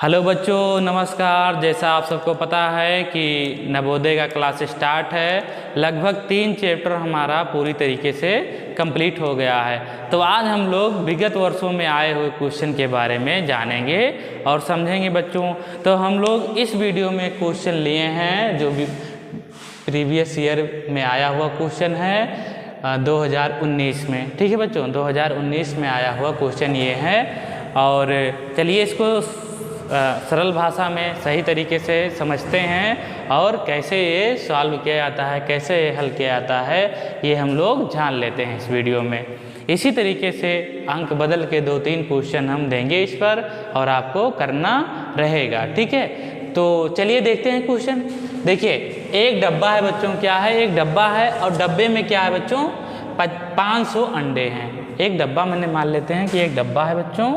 Hello बच्चों, नमस्कार। जैसा आप सबको पता है कि नवोदय का क्लास स्टार्ट है। लगभग 3 चैप्टर हमारा पूरी तरीके से कंप्लीट हो गया है। तो आज हम लोग विगत वर्षों में आए हुए क्वेश्चन के बारे में जानेंगे और समझेंगे बच्चों। तो हम लोग इस वीडियो में क्वेश्चन लिए हैं जो भी प्रीवियस ईयर में आया हुआ क्वेश्चन है 2019 में। ठीक है बच्चों, 2019 में आया हुआ क्वेश्चन ये है। और चलिए इसको सरल भाषा में सही तरीके से समझते हैं और कैसे ये सॉल्व किया जाता है, कैसे ये हल किया जाता है, ये हम लोग जान लेते हैं इस वीडियो में। इसी तरीके से अंक बदल के 2-3 क्वेश्चन हम देंगे इस पर और आपको करना रहेगा। ठीक है, तो चलिए देखते हैं क्वेश्चन। देखिए, एक डब्बा है बच्चों। क्या है? एक डब्बा है और डब्बे में क्या है बच्चों? 500 अंडे हैं। एक डब्बा मैंने मान लेते हैं कि एक डब्बा है बच्चों।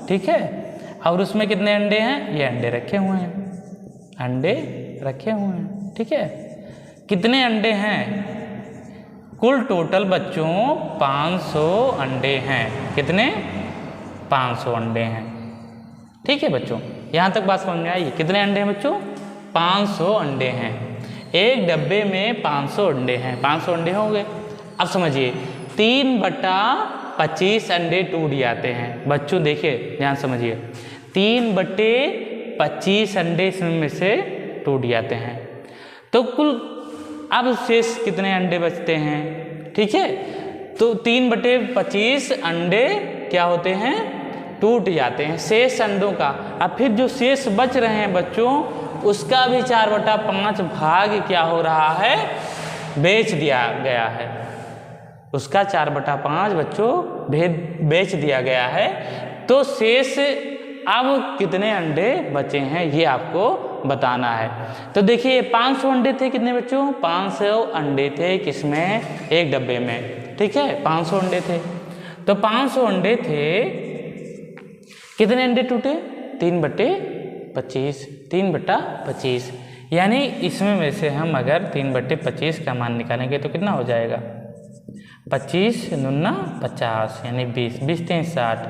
ठीक है, और उसमें कितने अंडे हैं? ये अंडे रखे हुए हैं, अंडे रखे हुए हैं। ठीक है, कितने अंडे हैं? कुल टोटल बच्चों 500 अंडे हैं। कितने? 500 अंडे हैं। ठीक है बच्चों, यहाँ तक बात समझ में आई? कितने अंडे हैं बच्चों? 500 अंडे हैं। एक डब्बे में 500 अंडे हैं। 500 अंडे हो गए। अब समझिए, 3/25 अंडे टूट जाते हैं बच्चों। देखिए ध्यान समझिए, 3/25 अंडे इसमें से टूट जाते हैं। तो कुल अब शेष कितने अंडे बचते हैं? ठीक है, तो 3/25 अंडे क्या होते हैं? टूट जाते हैं शेष अंडों का। अब फिर जो शेष बच रहे हैं बच्चों, उसका भी 4/5 भाग क्या हो रहा है? बेच दिया गया है। उसका 4/5 बच्चों बेच दिया गया है। तो शेष अब कितने अंडे बचे हैं ये आपको बताना है। तो देखिए, 500 अंडे थे कितने बच्चों? 500 अंडे थे किसमें? एक डब्बे में। ठीक है, 500 अंडे थे। तो 500 अंडे थे, कितने अंडे टूटे? 3/25। 3/25 यानी इसमें में से हम अगर 3/25 का मान निकालेंगे तो कितना हो जाएगा? 25 दूना 50 यानी 20। 20 3 60।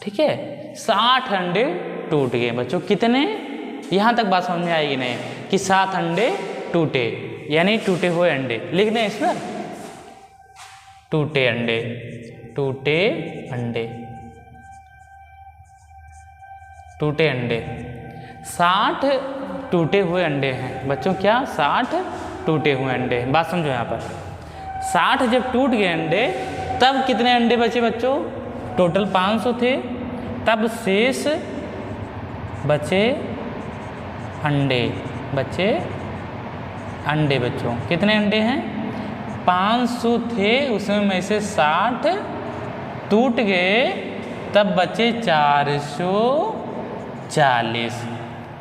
ठीक है, 60 अंडे टूट गए बच्चों। कितने? यहाँ तक बात समझ में आएगी नहीं कि 7 अंडे टूटे, यानी टूटे हुए अंडे लिख दें इस पर। टूटे अंडे, टूटे अंडे, टूटे अंडे। 60 टूटे हुए अंडे हैं बच्चों। क्या? 60 टूटे हुए अंडे। बात समझो यहाँ पर। 60 जब टूट गए अंडे, तब कितने अंडे बचे बच्चों? टोटल 500 थे, तब शेष बचे अंडे। बचे अंडे बच्चों। कितने अंडे हैं? 500 थे, उसमें में से 60 टूट गए, तब बचे 440।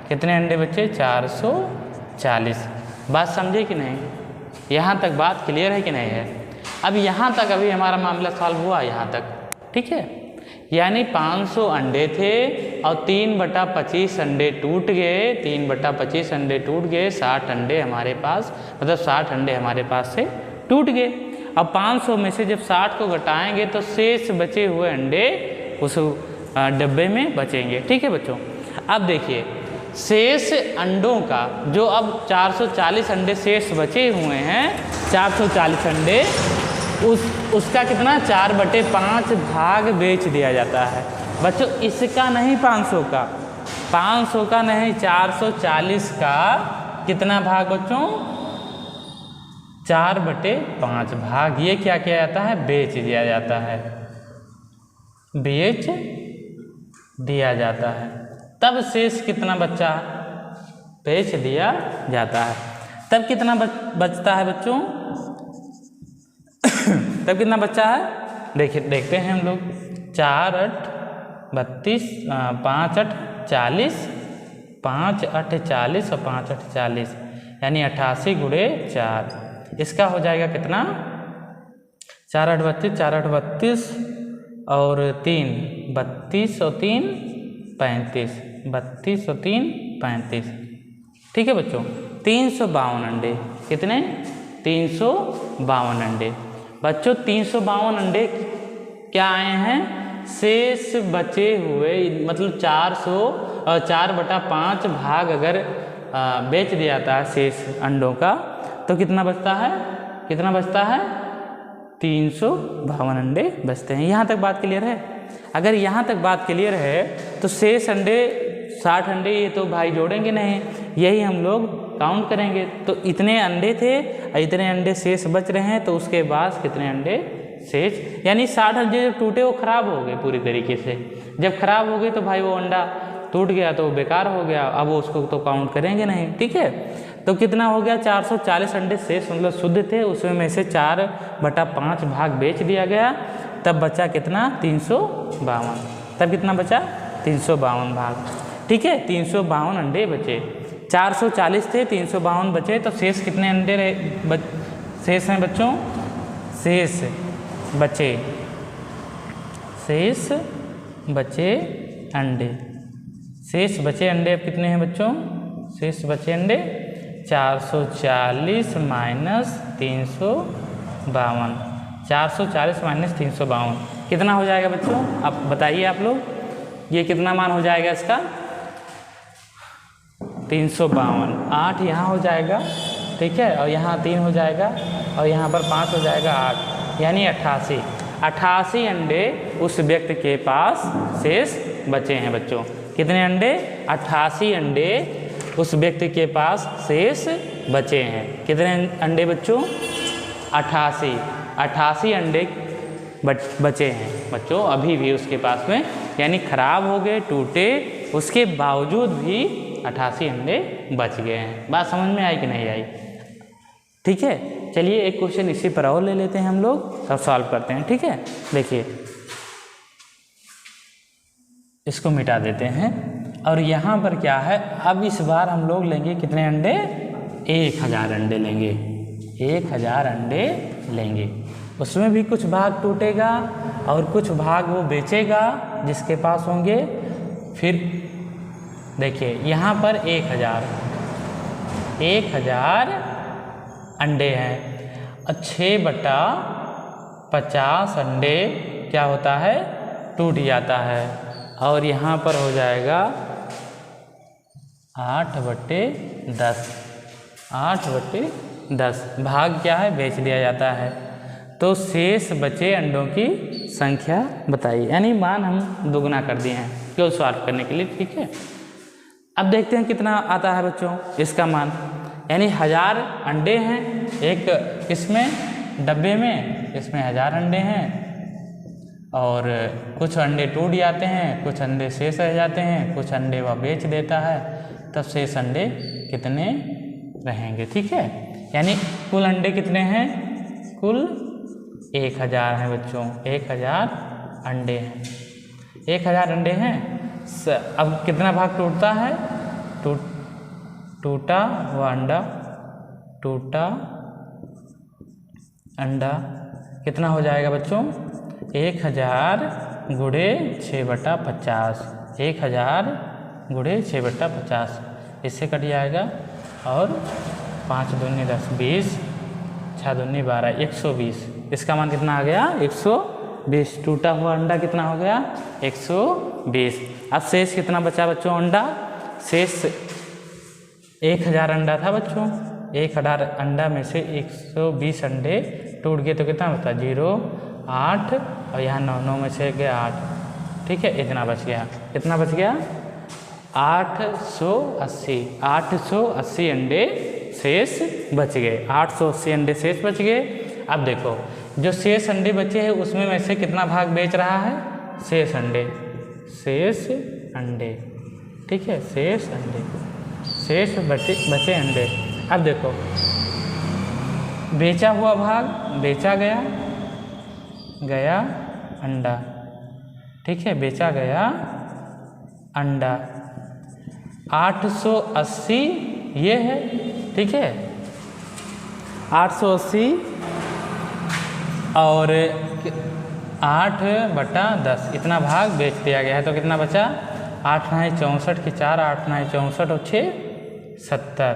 कितने अंडे बचे? 440। बात समझे कि नहीं? यहाँ तक बात क्लियर है कि नहीं है? अब यहाँ तक अभी हमारा मामला सॉल्व हुआ यहाँ तक। ठीक है, यानी 500 अंडे थे और 3/25 अंडे टूट गए। 3/25 अंडे टूट गए। 60 अंडे हमारे पास, मतलब 60 अंडे हमारे पास से टूट गए। अब 500 में से जब 60 को घटाएंगे तो शेष बचे हुए अंडे उस डब्बे में बचेंगे। ठीक है बच्चों, अब देखिए शेष अंडों का जो अब 440 अंडे शेष बचे हुए हैं, 440 अंडे, उसका कितना? 4/5 भाग बेच दिया जाता है बच्चों। इसका नहीं, 500 का, 500 का नहीं, 440 का कितना भाग बच्चों? 4/5 भाग। ये क्या किया जाता है? बेच दिया जाता है। बेच दिया जाता है। तब शेष कितना बचा? बेच दिया जाता है। तब कितना बचता है बच्चों? तब कितना बचा है? देखिए, देखते हैं हम लोग। 4×8 32, 5×8 40, 5×8 40 और 5×8 40, यानी 88 × 4। इसका हो जाएगा कितना? 4×8 32, 4×8 32 और 3 32 और 3 35, 32 और 3 35। ठीक है बच्चों, 352 अंडे। कितने? 352 अंडे बच्चों। 352 अंडे क्या आए हैं? शेष बचे हुए, मतलब और 4/5 भाग अगर बेच दिया जाता है शेष अंडों का, तो कितना बचता है? कितना बचता है? 352 अंडे बचते हैं। यहाँ तक बात क्लियर है? अगर यहाँ तक बात क्लियर है तो शेष अंडे 60 अंडे ये तो भाई जोड़ेंगे नहीं, यही हम लोग काउंट करेंगे। तो इतने अंडे थे और इतने अंडे शेष बच रहे हैं, तो उसके बाद कितने अंडे शेष, यानी 60 अंडे जब टूटे वो खराब हो गए पूरी तरीके से। जब खराब हो गए तो भाई वो अंडा टूट गया तो बेकार हो गया, अब वो उसको तो काउंट करेंगे नहीं। ठीक है, तो कितना हो गया? 440 अंडे शेष मतलब शुद्ध थे, उसमें में से 4/5 भाग बेच दिया गया, तब बचा कितना? 352। तब कितना बचा? 352 भाग। ठीक है, 352 अंडे बचे। 440 थे, 352 बचे, तो शेष कितने अंडे रहे? शेष हैं बच्चों, शेष बचे, शेष बचे अंडे। शेष बचे अंडे अब कितने हैं बच्चों? शेष बचे अंडे 440 माइनस 352। 440 माइनस 352 कितना हो जाएगा बच्चों? अब बताइए आप लोग, ये कितना मान हो जाएगा इसका? 352। 8 यहाँ हो जाएगा, ठीक है, और यहाँ 3 हो जाएगा, और यहाँ पर 5 हो जाएगा, 8, यानी 88। 88 अंडे उस व्यक्ति के पास शेष बचे हैं बच्चों। कितने अंडे? 88 अंडे उस व्यक्ति के पास शेष बचे हैं। कितने अंडे बच्चों? 88 अंडे बचे हैं बच्चों अभी भी उसके पास में, यानी खराब हो गए, टूटे, उसके बावजूद भी 88 अंडे बच गए हैं। बात समझ में आई कि नहीं आई? ठीक है, चलिए एक क्वेश्चन इसी पर और ले लेते हैं हम लोग, सब सॉल्व करते हैं। ठीक है, देखिए इसको मिटा देते हैं, और यहाँ पर क्या है, अब इस बार हम लोग लेंगे कितने अंडे? 1000 अंडे लेंगे। 1000 अंडे लेंगे, उसमें भी कुछ भाग टूटेगा और कुछ भाग वो बेचेगा जिसके पास होंगे। फिर देखिए यहाँ पर 1000 अंडे हैं, 6/50 अंडे क्या होता है? टूट जाता है, और यहाँ पर हो जाएगा 8/10। 8/10 भाग क्या है? बेच दिया जाता है। तो शेष बचे अंडों की संख्या बताइए, यानी मान हम दोगुना कर दिए हैं क्यों सॉल्व करने के लिए। ठीक है, अब देखते हैं कितना आता है बच्चों इसका मान, यानी 1000 अंडे हैं एक इसमें डब्बे में, इसमें 1000 अंडे हैं, और कुछ अंडे टूट जाते हैं, कुछ अंडे शेष रह जाते हैं, कुछ अंडे वह बेच देता है, तब शेष अंडे कितने रहेंगे। ठीक है, यानी कुल अंडे कितने हैं? कुल 1000 हैं बच्चों, 1000 अंडे हैं। 1000 अंडे हैं। अब कितना भाग टूटता है? टूटा हुआ अंडा, टूटा अंडा कितना हो जाएगा बच्चों? 1000 गुणे 6/50। 1000 गुणे 6/50 इससे कट जाएगा, और 5 दूनी 10, 20, 6 दूनी 12, 120। इसका मान कितना आ गया? 120। टूटा हुआ अंडा कितना हो गया? 120। अब शेष कितना बचा बच्चों अंडा? शेष 1000 अंडा था बच्चों, 1000 अंडा में से 120 अंडे टूट गए, तो कितना बचा? 0, 8, और यहाँ 9 में से गया 8। ठीक है, इतना बच गया। कितना बच गया? 880 अंडे शेष बच गए। 880 अंडे शेष बच गए। अब देखो जो शेष अंडे बचे हैं उसमें में से कितना भाग बेच रहा है? शेष अंडे, शेष अंडे। ठीक है, शेष अंडे, शेष बचे अंडे। अब देखो बेचा हुआ भाग बेचा गया अंडा। ठीक है, बेचा गया अंडा 880 ये है। ठीक है, 880 और 8/10 इतना भाग बेच दिया गया है, तो कितना बचा? 8 9 64 की 4, 8 9 64 और 6 70,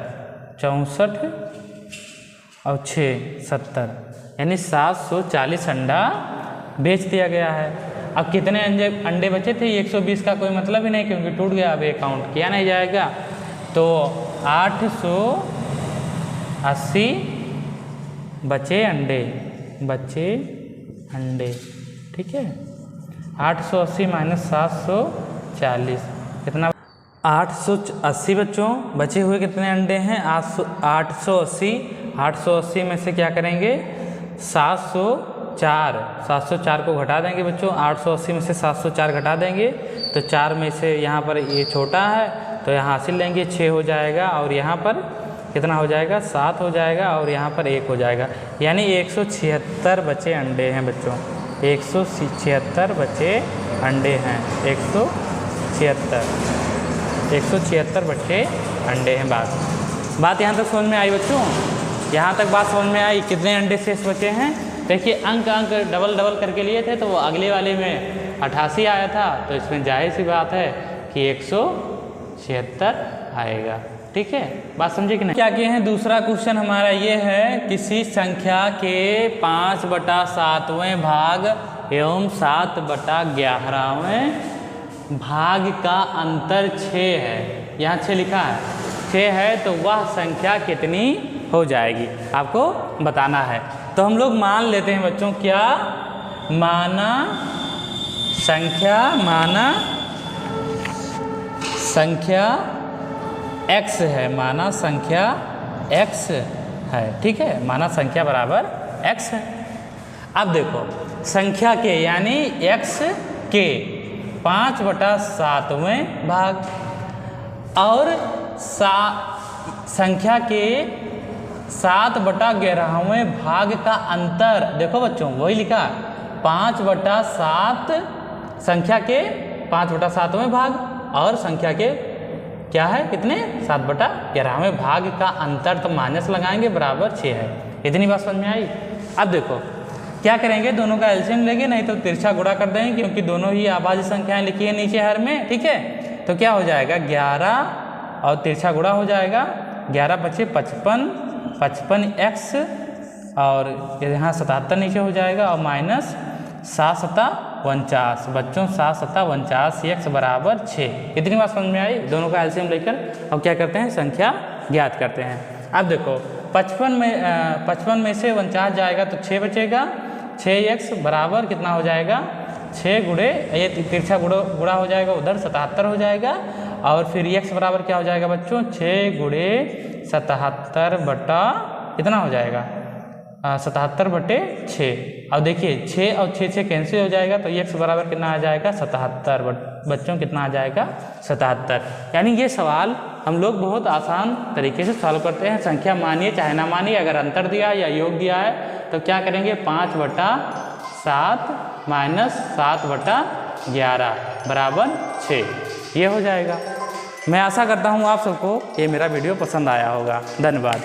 64 और 6 70, यानी 740 अंडा बेच दिया गया है। अब कितने अंडे बचे थे? 120 का कोई मतलब ही नहीं क्योंकि टूट गया, अब ये काउंट किया नहीं जाएगा। तो 880 बचे अंडे, ठीक है। 880 माइनस 740 कितना? 880 बच्चों बचे हुए कितने अंडे हैं? 880 में से क्या करेंगे? 704 को घटा देंगे बच्चों। 880 में से 704 घटा देंगे तो 4 में से यहाँ पर ये छोटा है तो यहाँ हासिल लेंगे, 6 हो जाएगा, और यहाँ पर कितना हो जाएगा? 7 हो जाएगा, और यहाँ पर 1 हो जाएगा। यानी 176 बचे अंडे हैं बच्चों, 176 बचे अंडे हैं, 176 बचे अंडे हैं। बात यहाँ तक समझ में आई बच्चों? यहाँ तक बात समझ में आई? कितने अंडे शेष बचे हैं? देखिए अंक डबल करके लिए थे तो वो अगले वाले में 88 आया था, तो इसमें जाहिर सी बात है कि 176 आएगा। ठीक है, बात समझे कि नहीं? क्या किए हैं? दूसरा क्वेश्चन हमारा ये है, किसी संख्या के 5/7वें भाग एवं 7/11वें भाग का अंतर 6 है। यहाँ 6 लिखा है, 6 है तो वह संख्या कितनी हो जाएगी आपको बताना है। तो हम लोग मान लेते हैं बच्चों, क्या माना संख्या x है, माना संख्या x है, ठीक है, माना संख्या बराबर x है। अब देखो संख्या के यानी x के 5/7वें भाग और संख्या के 7/11वें भाग का अंतर, देखो बच्चों वही लिखा 5/7, संख्या के 5/7वें भाग और संख्या के क्या है कितने 7/11वें भाग का अंतर, तो माइनस लगाएंगे बराबर 6 है। इतनी बात समझ में आई? अब देखो क्या करेंगे, दोनों का एलसीएम लेंगे, नहीं तो तिरछा गुणा कर देंगे क्योंकि दोनों ही आभाज्य संख्याएं लिखी है नीचे हर में, ठीक है। तो क्या हो जाएगा 11 और तिरछा गुणा हो जाएगा, 11 बचे 55x और यहाँ 77 नीचे हो जाएगा और माइनस 7×7=49 बच्चों, 7×7=49 x बराबर 6। इतनी बात समझ में आई? दोनों का एलसीएम लेकर अब क्या करते हैं संख्या ज्ञात करते हैं। अब देखो 55 में से 49 जाएगा तो 6 बचेगा, 6x बराबर कितना हो जाएगा 6 गुणे ये तिरछा गुणा हो जाएगा उधर 77 हो जाएगा, और फिर x बराबर क्या हो जाएगा बच्चों 6 गुणे 77 बटा कितना हो जाएगा 77/6। अब देखिए 6 और 6 कैंसिल हो जाएगा तो x बराबर कितना आ जाएगा 77 बच्चों, कितना आ जाएगा 77। यानी ये सवाल हम लोग बहुत आसान तरीके से सॉल्व करते हैं। संख्या मानिए चाहे ना मानिए, अगर अंतर दिया है या योग दिया है तो क्या करेंगे 5/7 माइनस 7/11 बराबर 6, ये हो जाएगा। मैं आशा करता हूँ आप सबको ये मेरा वीडियो पसंद आया होगा। धन्यवाद।